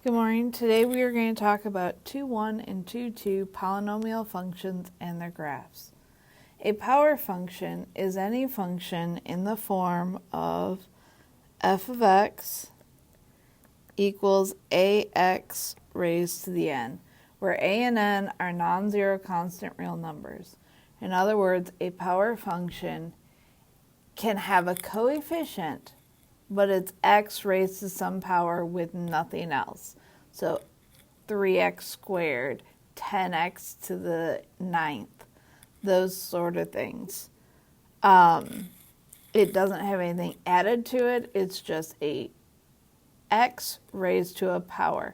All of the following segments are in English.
Good morning. Today we are going to talk about 2-1 and 2-2 polynomial functions and their graphs. A power function is any function in the form of f of x equals ax raised to the n, where a and n are non-zero constant real numbers. In other words, a power function can have a coefficient, but it's x raised to some power with nothing else. So 3x squared, 10x to the 9th, those sort of things. It doesn't have anything added to it. It's just a x raised to a power.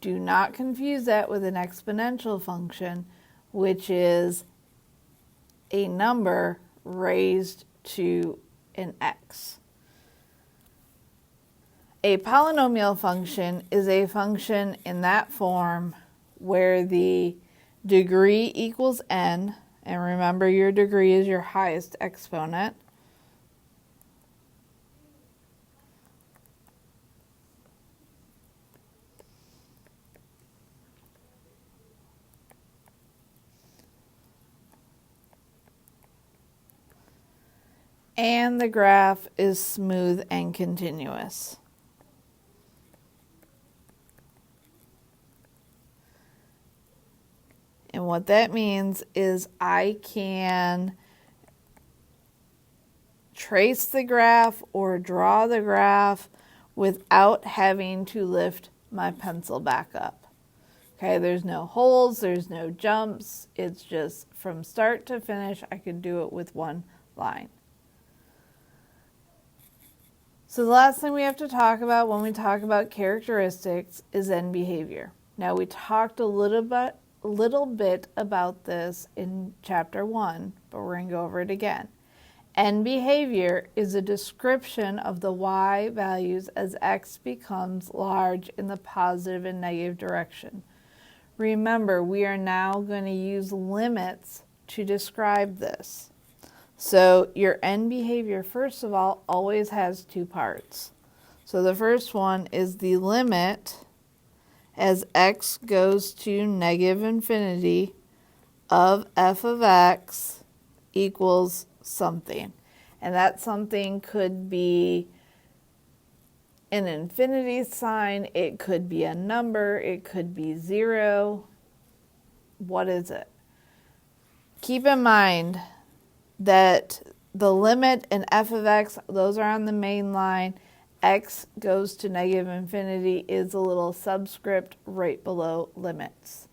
Do not confuse that with an exponential function, which is a number raised to an x. A polynomial function is a function in that form where the degree equals n, and remember your degree is your highest exponent, and the graph is smooth and continuous. And what that means is I can trace the graph or draw the graph without having to lift my pencil back up. Okay, there's no holes, there's no jumps. It's just from start to finish, I could do it with one line. So the last thing we have to talk about when we talk about characteristics is end behavior. Now we talked a little bit about this in chapter 1, but we're going to go over it again. End behavior is a description of the y values as x becomes large in the positive and negative direction. Remember, we are now going to use limits to describe this. So your end behavior, first of all, always has two parts. So the first one is the limit as x goes to negative infinity of f of x equals something. And that something could be an infinity sign, it could be a number, it could be 0. What is it? Keep in mind that the limit and f of x, those are on the main line. X goes to negative infinity is a little subscript right below limits.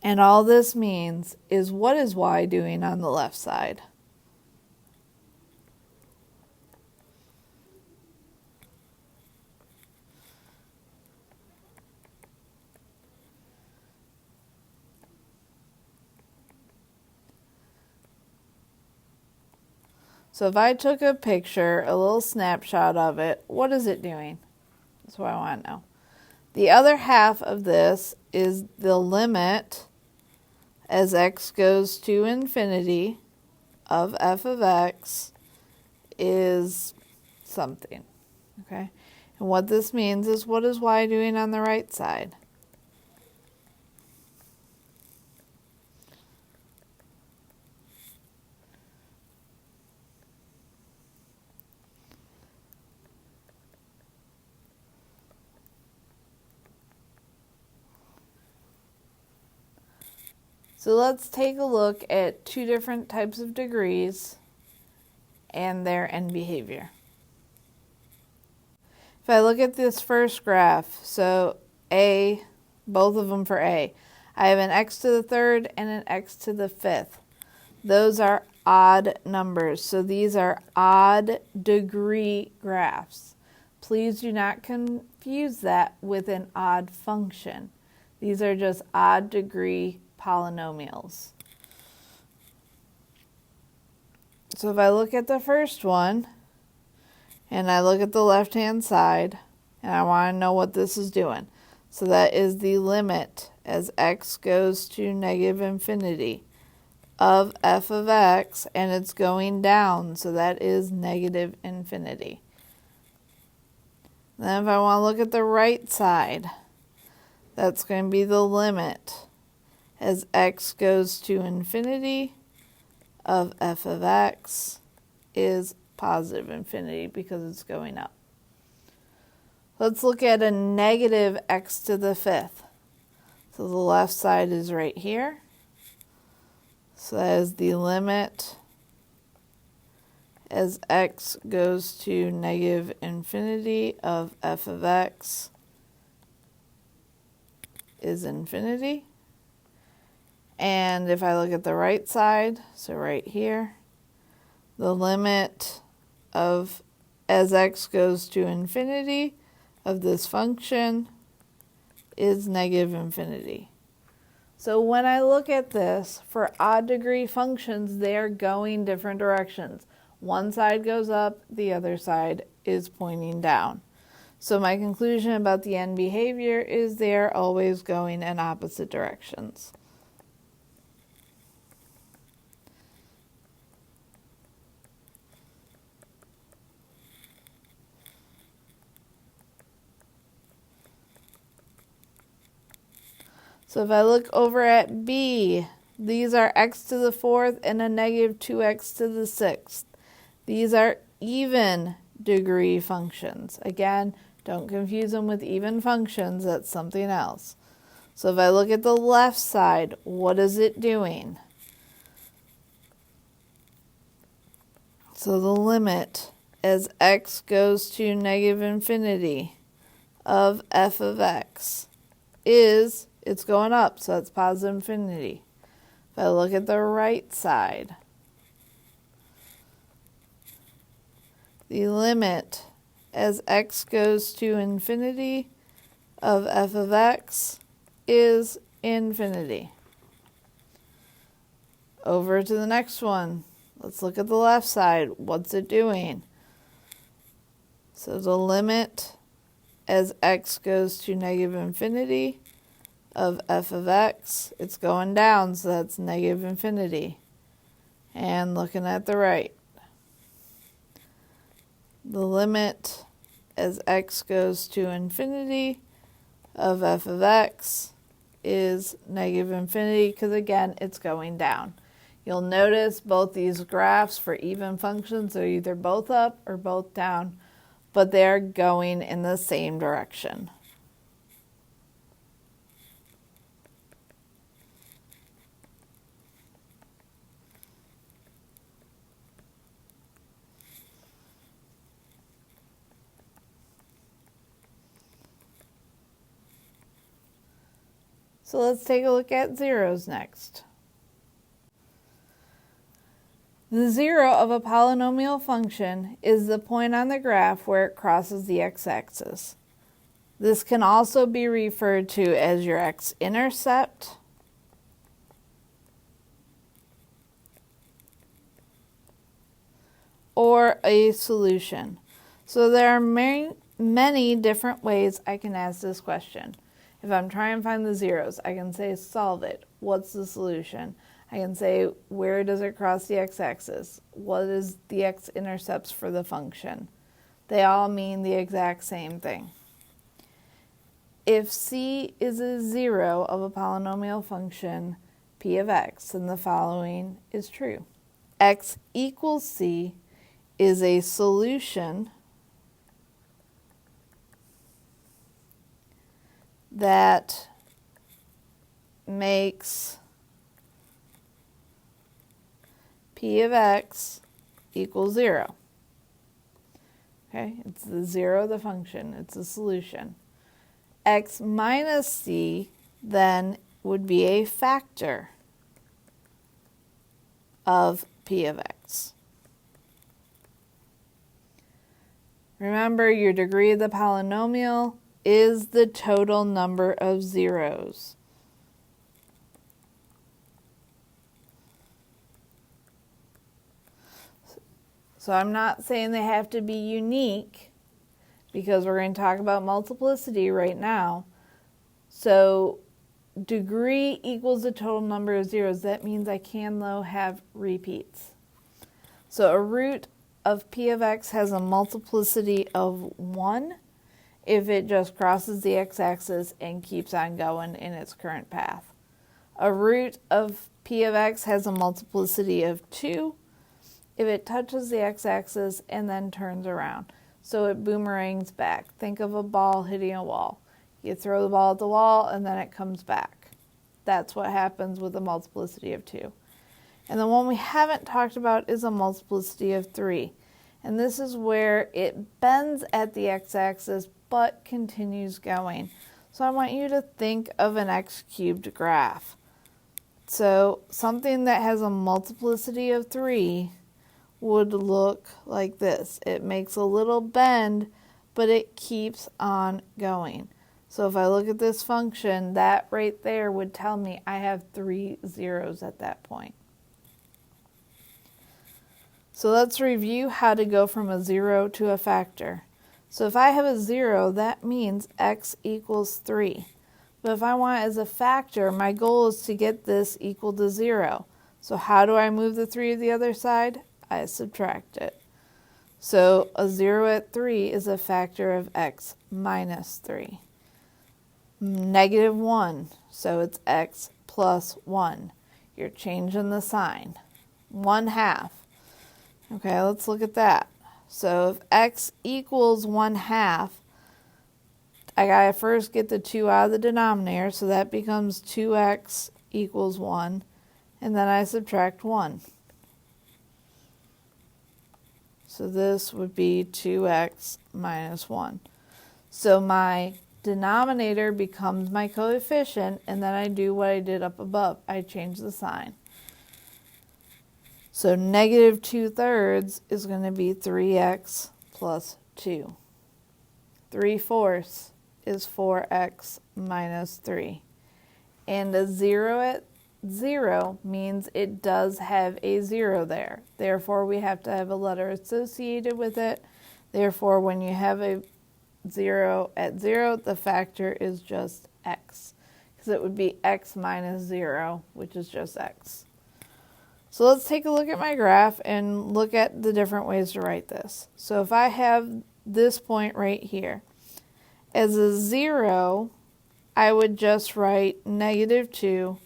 And all this means is what is y doing on the left side? So if I took a picture, a little snapshot of it, what is it doing? That's what I want to know. The other half of this is the limit as x goes to infinity of f of x is something. Okay? And what this means is what is y doing on the right side? So let's take a look at two different types of degrees and their end behavior. If I look at this first graph, so A, both of them for A, I have an x to the third and an x to the fifth. Those are odd numbers, so these are odd degree graphs. Please do not confuse that with an odd function. These are just odd degree polynomials. So if I look at the first one, and I look at the left-hand side, and I want to know what this is doing. So that is the limit as x goes to negative infinity of f of x, and it's going down, so that is negative infinity. Then if I want to look at the right side, that's going to be the limit as x goes to infinity of f of x is positive infinity because it's going up. Let's look at a negative x to the fifth. So the left side is right here. So that is the limit as x goes to negative infinity of f of x is infinity. And if I look at the right side, so right here, the limit of as x goes to infinity of this function is negative infinity. So when I look at this, for odd degree functions, they are going different directions. One side goes up, the other side is pointing down. So my conclusion about the end behavior is they are always going in opposite directions. So if I look over at B, these are x to the fourth and a negative 2x to the sixth. These are even degree functions. Again, don't confuse them with even functions. That's something else. So if I look at the left side, what is it doing? So the limit as x goes to negative infinity of f of x is, it's going up, so it's positive infinity. If I look at the right side, the limit as x goes to infinity of f of x is infinity. Over to the next one. Let's look at the left side. What's it doing? So the limit as x goes to negative infinity of f of x, it's going down, so that's negative infinity. And looking at the right, the limit as x goes to infinity of f of x is negative infinity because, again, it's going down. You'll notice both these graphs for even functions are either both up or both down, but they're going in the same direction. So let's take a look at zeros next. The zero of a polynomial function is the point on the graph where it crosses the x-axis. This can also be referred to as your x-intercept or a solution. So there are many different ways I can ask this question. If I'm trying to find the zeros, I can say solve it. What's the solution? I can say where does it cross the x-axis? What is the x-intercepts for the function? They all mean the exact same thing. If c is a zero of a polynomial function p of x, then the following is true. X equals c is a solution that makes p of x equals 0. Okay, it's the zero of the function, it's a solution. X minus c then would be a factor of p of x. Remember, your degree of the polynomial is the total number of zeros. So I'm not saying they have to be unique because we're going to talk about multiplicity right now. So degree equals the total number of zeros. That means I can, though, have repeats. So a root of p of x has a multiplicity of 1, if it just crosses the x-axis and keeps on going in its current path. A root of p of x has a multiplicity of 2 if it touches the x-axis and then turns around. So it boomerangs back. Think of a ball hitting a wall. You throw the ball at the wall and then it comes back. That's what happens with a multiplicity of 2. And the one we haven't talked about is a multiplicity of 3. And this is where it bends at the x-axis but continues going. So I want you to think of an x cubed graph. So something that has a multiplicity of 3 would look like this. It makes a little bend, but it keeps on going. So if I look at this function, that right there would tell me I have 3 zeros at that point. So let's review how to go from a 0 to a factor. So if I have a 0, that means x equals 3. But if I want it as a factor, my goal is to get this equal to 0. So how do I move the 3 to the other side? I subtract it. So a 0 at 3 is a factor of x minus 3. Negative 1, so it's x plus 1. You're changing the sign. 1/2. Okay, let's look at that. So if x equals 1/2, I gotta first get the 2 out of the denominator, so that becomes 2x equals 1, and then I subtract 1. So this would be 2x minus 1. So my denominator becomes my coefficient, and then I do what I did up above. I change the sign. So negative 2/3 is going to be 3x plus 2. 3/4 is 4x minus 3. And a 0 at 0 means it does have a 0 there. Therefore, we have to have a letter associated with it. Therefore, when you have a 0 at 0, the factor is just x, because it would be x minus 0, which is just x. So let's take a look at my graph and look at the different ways to write this. So if I have this point right here, as a 0, I would just write negative 2,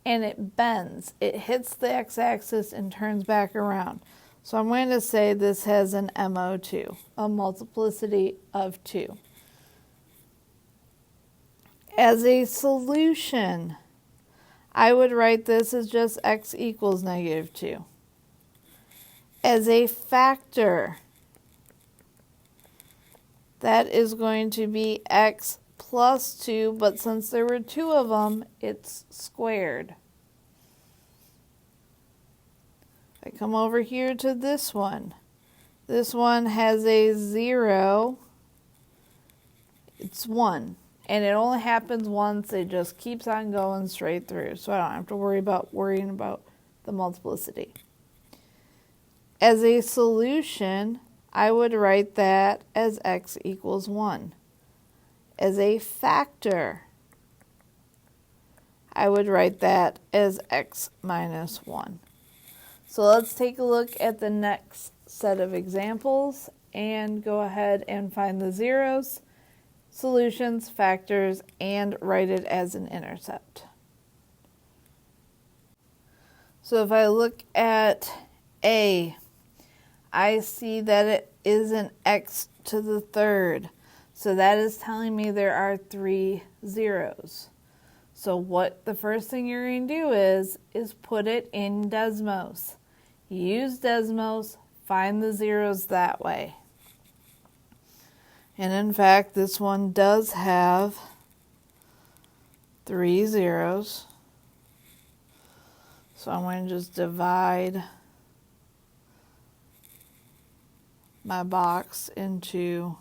and it bends. It hits the x-axis and turns back around. So I'm going to say this has an MO2, a multiplicity of 2. As a solution, I would write this as just x equals negative 2. As a factor, that is going to be x plus 2, but since there were 2 of them, it's squared. I come over here to this one. This one has a 0. It's 1. And it only happens once. It just keeps on going straight through. So I don't have to worrying about the multiplicity. As a solution, I would write that as x equals 1. As a factor, I would write that as x minus 1. So let's take a look at the next set of examples and go ahead and find the zeros, solutions, factors, and write it as an intercept. So if I look at A, I see that it is an x to the third. So that is telling me there are 3 zeros. So what the first thing you're going to do is put it in Desmos. Use Desmos, find the zeros that way. And in fact, this one does have 3 zeros. So I'm going to just divide my box into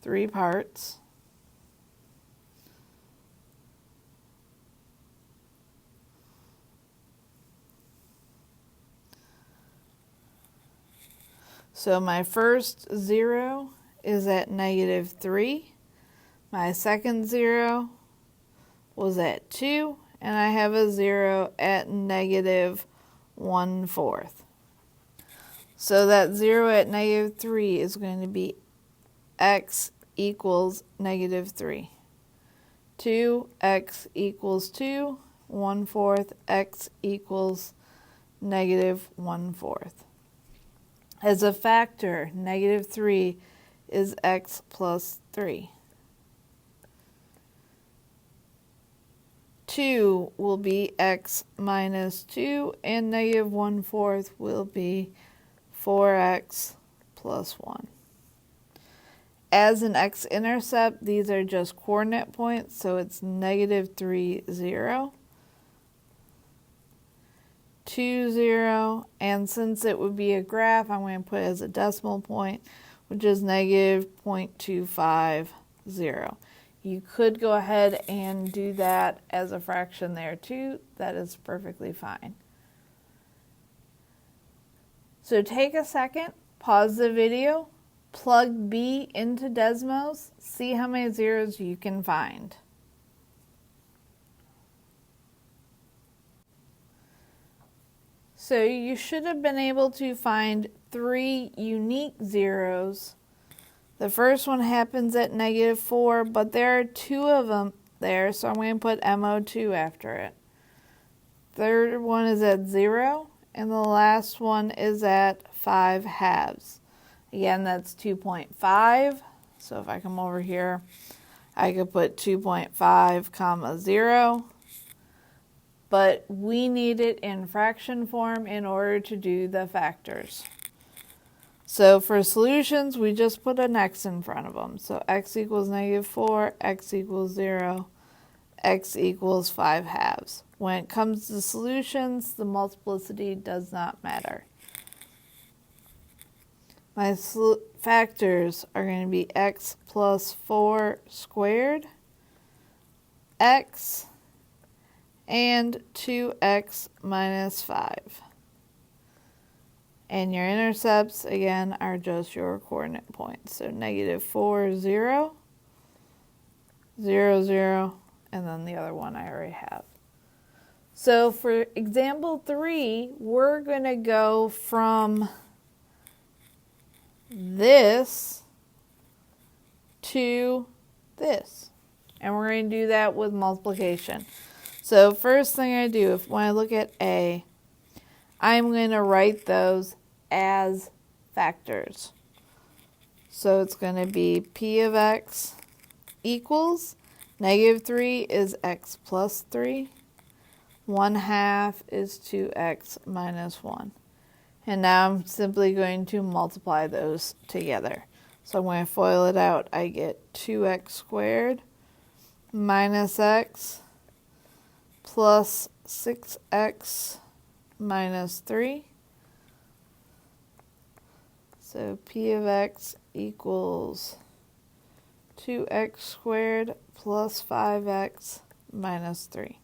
3 parts. So my first 0 is at negative 3. My second 0 was at 2. And I have a 0 at negative 1/4. So that 0 at negative 3 is going to be x equals negative 3. 2x equals 2, 1/4, x equals negative 1/4. As a factor, negative 3 is x plus 3. 2 will be x minus 2, and negative 1/4 will be 4x plus 1. As an x-intercept, these are just coordinate points, so it's negative 3, 0, 2, 0, and since it would be a graph, I'm going to put it as a decimal point, which is negative 0.250. You could go ahead and do that as a fraction there too. That is perfectly fine. So take a second, pause the video, plug B into Desmos, see how many zeros you can find. So you should have been able to find 3 unique zeros. The first one happens at negative 4, but there are 2 of them there, so I'm going to put MO2 after it. Third one is at 0, and the last one is at 5/2. Again, that's 2.5. So if I come over here, I could put 2.5 comma 0. But we need it in fraction form in order to do the factors. So for solutions, we just put an x in front of them. So x equals negative 4, x equals 0, x equals 5/2. When it comes to solutions, the multiplicity does not matter. My factors are going to be x plus 4 squared, x, and 2x minus 5. And your intercepts, again, are just your coordinate points. So negative 4, 0, 0, 0, and then the other one I already have. So for example 3, we're going to go from this to this. And we're going to do that with multiplication. So first thing I do, when I look at A, I'm going to write those as factors. So it's going to be P of x equals negative 3 is x plus 3. 1/2 is 2x minus 1. And now I'm simply going to multiply those together. So I'm going to FOIL it out. I get 2x squared minus x plus 6x minus 3. So P of x equals 2x squared plus 5x minus 3.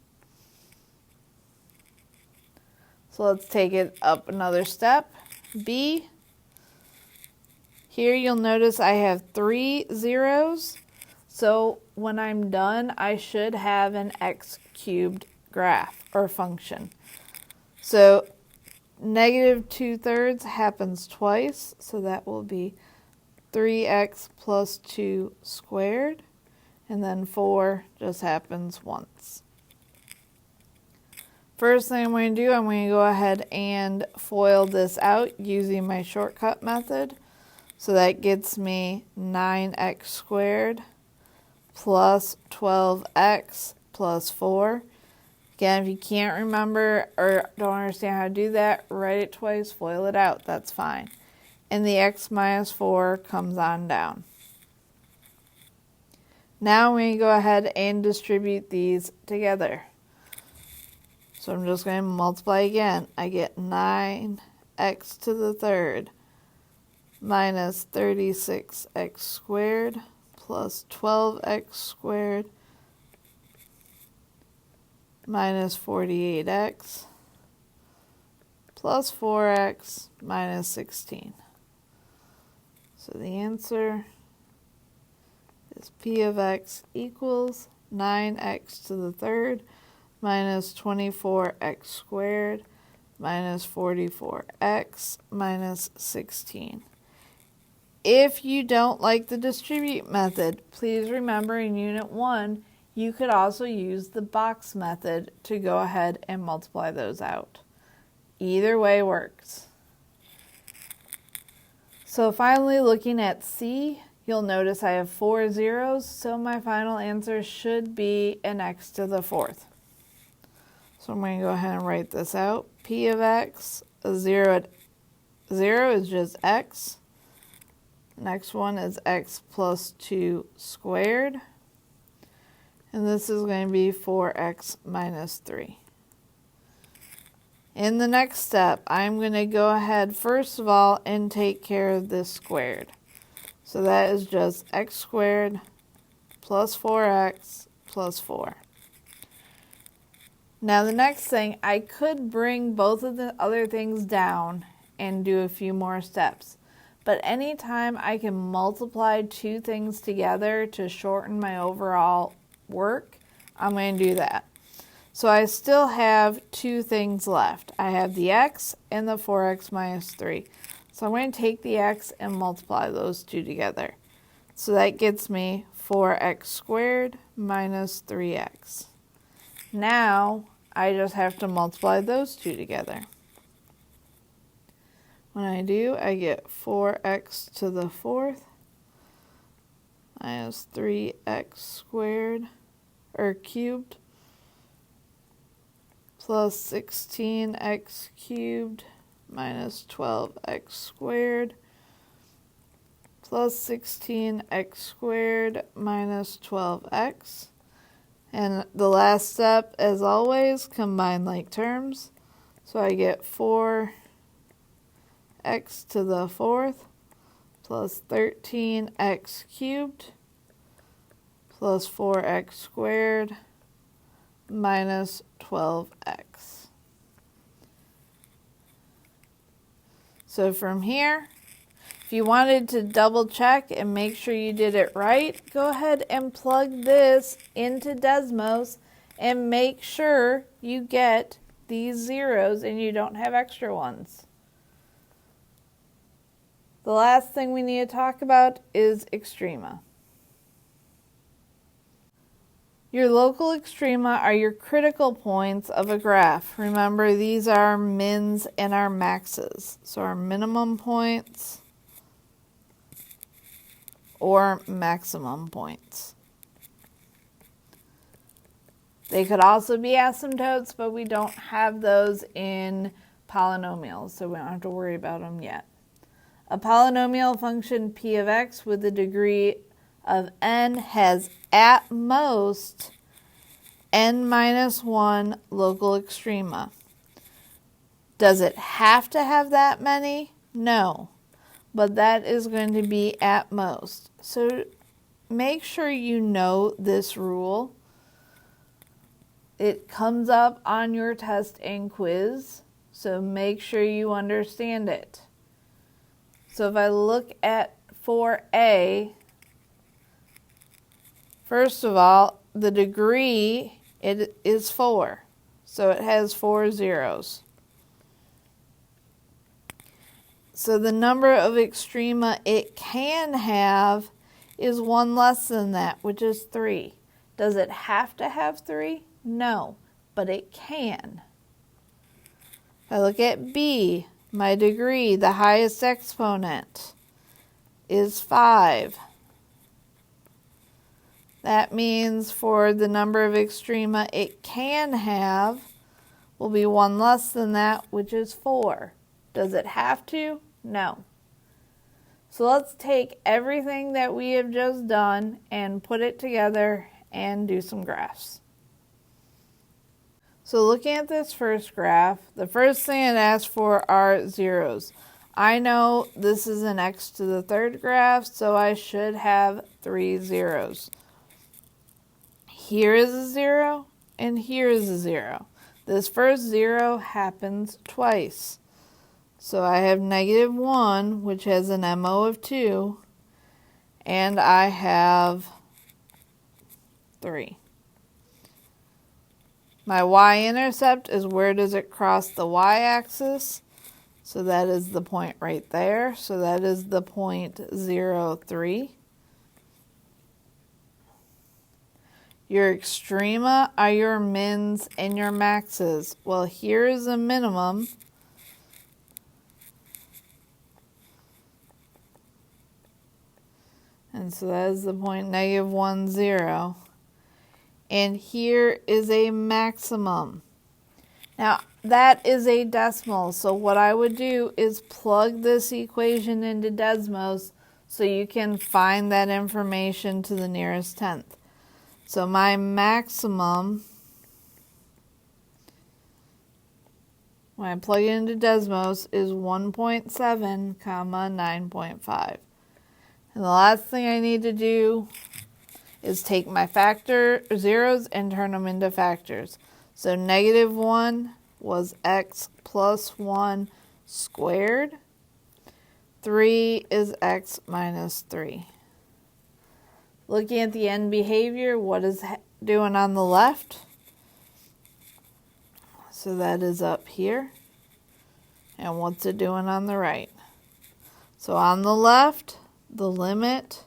So let's take it up another step. B. Here you'll notice I have 3 zeros. So when I'm done, I should have an x cubed graph or function. So negative 2/3 happens twice. So that will be 3x plus 2 squared. And then 4 just happens once. First thing I'm going to do, I'm going to go ahead and FOIL this out using my shortcut method. So that gets me 9x squared plus 12x plus 4. Again, if you can't remember or don't understand how to do that, write it twice, FOIL it out, that's fine. And the x minus 4 comes on down. Now I'm going to go ahead and distribute these together. So I'm just going to multiply again. I get 9x to the 3rd minus 36x squared plus 12x squared minus 48x plus 4x minus 16. So the answer is P of x equals 9x to the 3rd minus 24x squared minus 44x minus 16. if you don't like the distribute method, please remember in Unit 1, you could also use the box method to go ahead and multiply those out. Either way works. So finally, looking at C, you'll notice I have 4 zeros, so my final answer should be an x to the 4th. So I'm going to go ahead and write this out. P of x, a 0 at 0 is just x. Next one is x plus 2 squared. And this is going to be 4x minus 3. In the next step, I'm going to go ahead first of all and take care of this squared. So that is just x squared plus 4x plus 4. Now the next thing, I could bring both of the other things down and do a few more steps. But anytime I can multiply two things together to shorten my overall work, I'm going to do that. So I still have two things left. I have the x and the 4x minus 3. So I'm going to take the x and multiply those two together. So that gets me 4x squared minus 3x. Now I just have to multiply those two together. When I do, I get 4x to the 4th minus 3x squared, or cubed, plus 16x cubed minus 12x squared, plus 16x squared minus 12x. And the last step, as always, combine like terms. So I get 4x to the 4th plus 13x cubed plus 4x squared minus 12x. So from here, if you wanted to double check and make sure you did it right, go ahead and plug this into Desmos and make sure you get these zeros and you don't have extra ones. The last thing we need to talk about is extrema. Your local extrema are your critical points of a graph. Remember, these are our mins and our maxes. So our minimum points or maximum points. They could also be asymptotes, but we don't have those in polynomials, so we don't have to worry about them yet. A polynomial function p of x with a degree of n has at most n minus 1 local extrema. Does it have to have that many? No, but that is going to be at most. So make sure you know this rule. It comes up on your test and quiz, so make sure you understand it. So if I look at 4a, first of all, the degree, it is 4. So it has 4 zeros. So the number of extrema it can have is 1 less than that, which is 3. Does it have to have 3? No, but it can. If I look at b, my degree, the highest exponent, is 5. That means for the number of extrema it can have will be 1 less than that, which is 4. Does it have to? No. So let's take everything that we have just done and put it together and do some graphs. So looking at this first graph, the first thing it asks for are zeros. I know this is an x to the 3rd graph, so I should have 3 zeros. Here is a 0, and here is a 0. This first 0 happens twice. So I have -1, which has an MO of 2, and I have 3. My y-intercept is where does it cross the y-axis. So that is the point right there. So that is the point 0, 3. Your extrema are your mins and your maxes. Well, here is a minimum. And so that is the point -1, 0. And here is a maximum. Now, that is a decimal. So what I would do is plug this equation into Desmos so you can find that information to the nearest tenth. So my maximum, when I plug it into Desmos, is 1.7, 9.5. And the last thing I need to do is take my factor zeros and turn them into factors. So -1 was x plus 1 squared. 3 is x minus 3. Looking at the end behavior, what is doing on the left? So that is up here. And what's it doing on the right? So on the left, the limit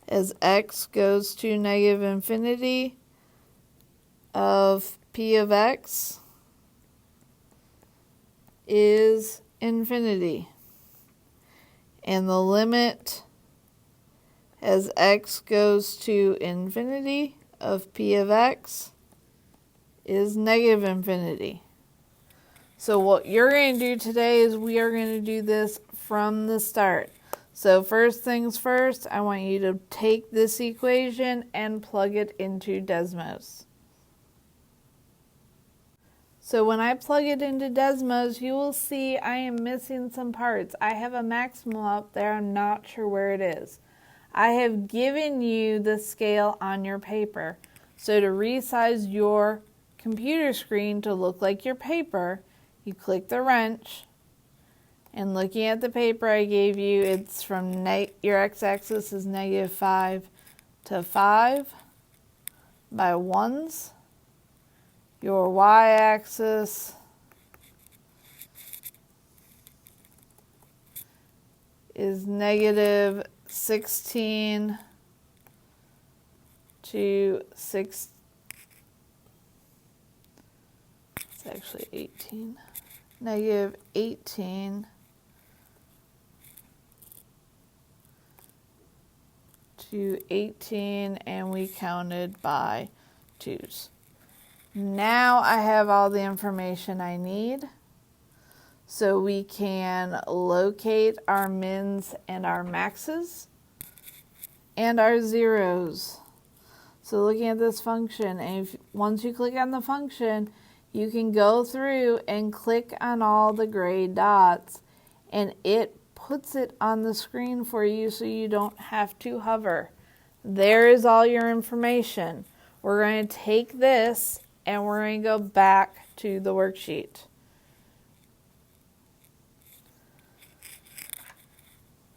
as x goes to -infinity of p of x is infinity. And the limit as x goes to infinity of p of x is -infinity. So what you're going to do today is we are going to do this from the start. So first things first, I want you to take this equation and plug it into Desmos. So when I plug it into Desmos, you will see I am missing some parts. I have a maximum up there. I'm not sure where it is. I have given you the scale on your paper. So to resize your computer screen to look like your paper, you click the wrench. And looking at the paper I gave you, it's from your x-axis is -5 to 5 by 1s. Your y-axis is -16 to 6. It's actually 18. -18 to 18, and we counted by 2s. Now I have all the information I need, so we can locate our mins and our maxes and our zeros. So looking at this function, and once you click on the function, you can go through and click on all the gray dots, and it puts it on the screen for you so you don't have to hover. There is all your information. We're going to take this and we're going to go back to the worksheet.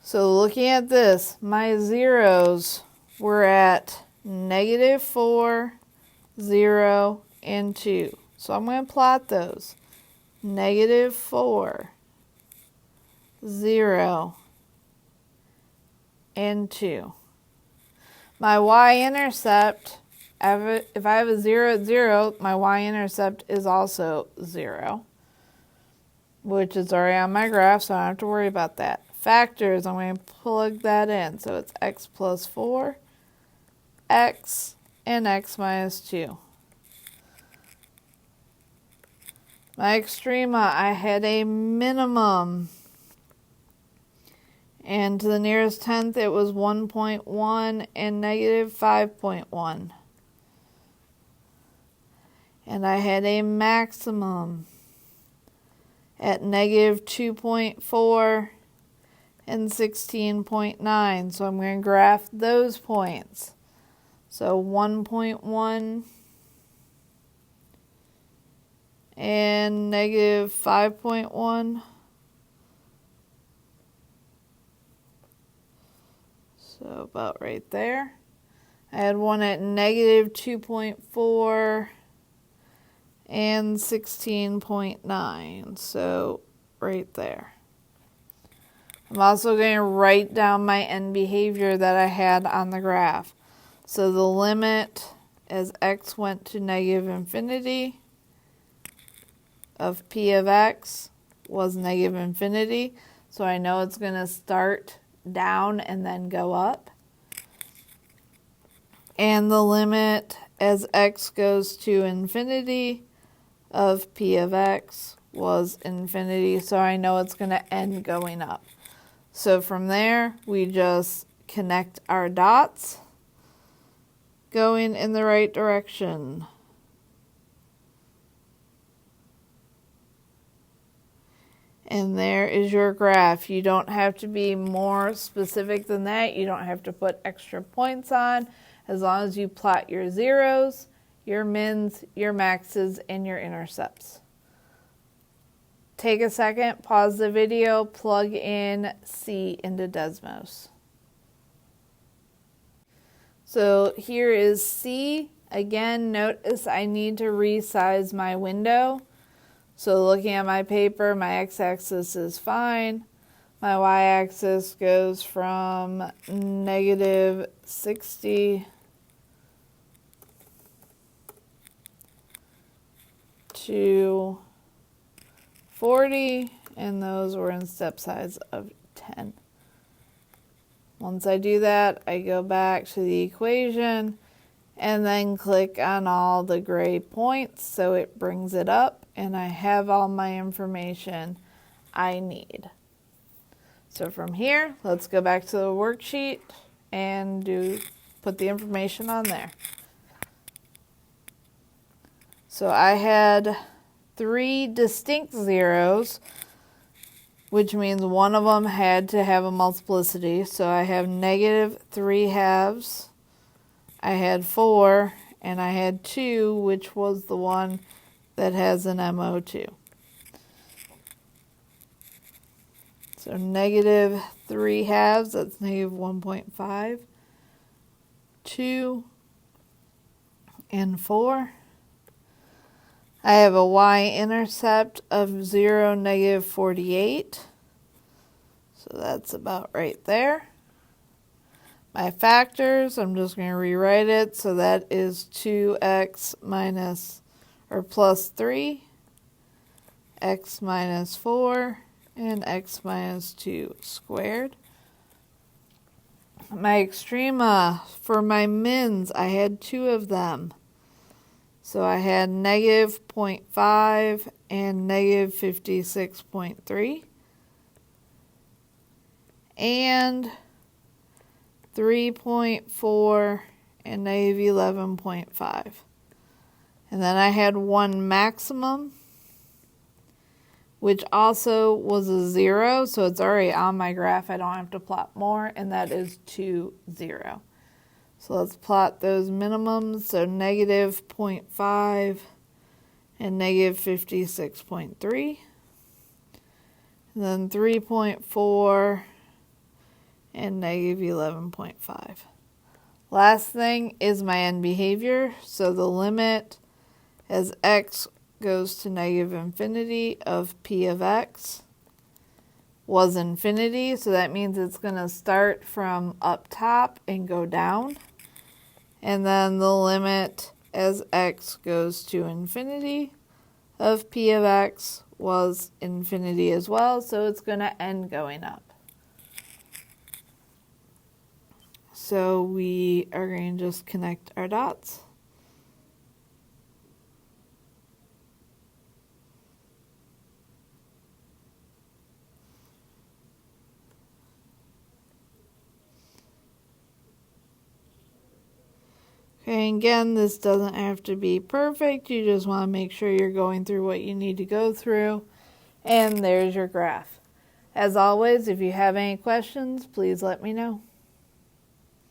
So looking at this, my zeros were at -4, 0, and 2. So I'm going to plot those. -4, 0, and 2. My y-intercept, if I have a 0 at 0, my y-intercept is also 0, which is already on my graph, so I don't have to worry about that. Factors, I'm going to plug that in. So it's x plus 4, x, and x minus 2. My extrema, I had a minimum. And to the nearest tenth, it was 1.1 and -5.1. And I had a maximum at -2.4 and 16.9. So I'm going to graph those points. So 1.1 and -5.1. So about right there. I had one at -2.4 and 16.9. So right there. I'm also going to write down my end behavior that I had on the graph. So the limit as x went to negative infinity of p of x was negative infinity. So I know it's going to start down and then go up. And the limit as x goes to infinity of p of x was infinity. So I know it's going to end going up. So from there, we just connect our dots going in the right direction. And there is your graph. You don't have to be more specific than that. You don't have to put extra points on. As long as you plot your zeros, your mins, your maxes, and your intercepts. Take a second, pause the video, plug in C into Desmos. So here is C. Again, notice I need to resize my window. So looking at my paper, my x-axis is fine. My y-axis goes from negative 60 to 40, and those were in step size of 10. Once I do that, I go back to the equation and then click on all the gray points so it brings it up and I have all my information I need. So from here, let's go back to the worksheet and put the information on there. So I had 3 distinct zeros, which means one of them had to have a multiplicity. So I have negative 3/2. I had 4, and I had 2, which was the one that has an MO2. So negative 3/2, that's negative 1.5. 2 and 4. I have a y-intercept of 0, negative 48. So that's about right there. My factors, I'm just going to rewrite it. So that is 2x plus 3, x minus 4, and x minus 2 squared. My extrema, for my mins, I had 2 of them. So I had negative 0.5 and negative 56.3. And 3.4 and negative 11.5. And then I had one maximum, which also was a 0. So it's already on my graph. I don't have to plot more. And that is 2, 0. So let's plot those minimums. So negative 0.5 and negative 56.3. And then 3.4 and negative 11.5. Last thing is my end behavior. So the limit as x goes to negative infinity of p of x was infinity. So that means it's going to start from up top and go down. And then the limit as x goes to infinity of p of x was infinity as well. So it's going to end going up. So we are going to just connect our dots. Okay, again, this doesn't have to be perfect. You just want to make sure you're going through what you need to go through. And there's your graph. As always, if you have any questions, please let me know.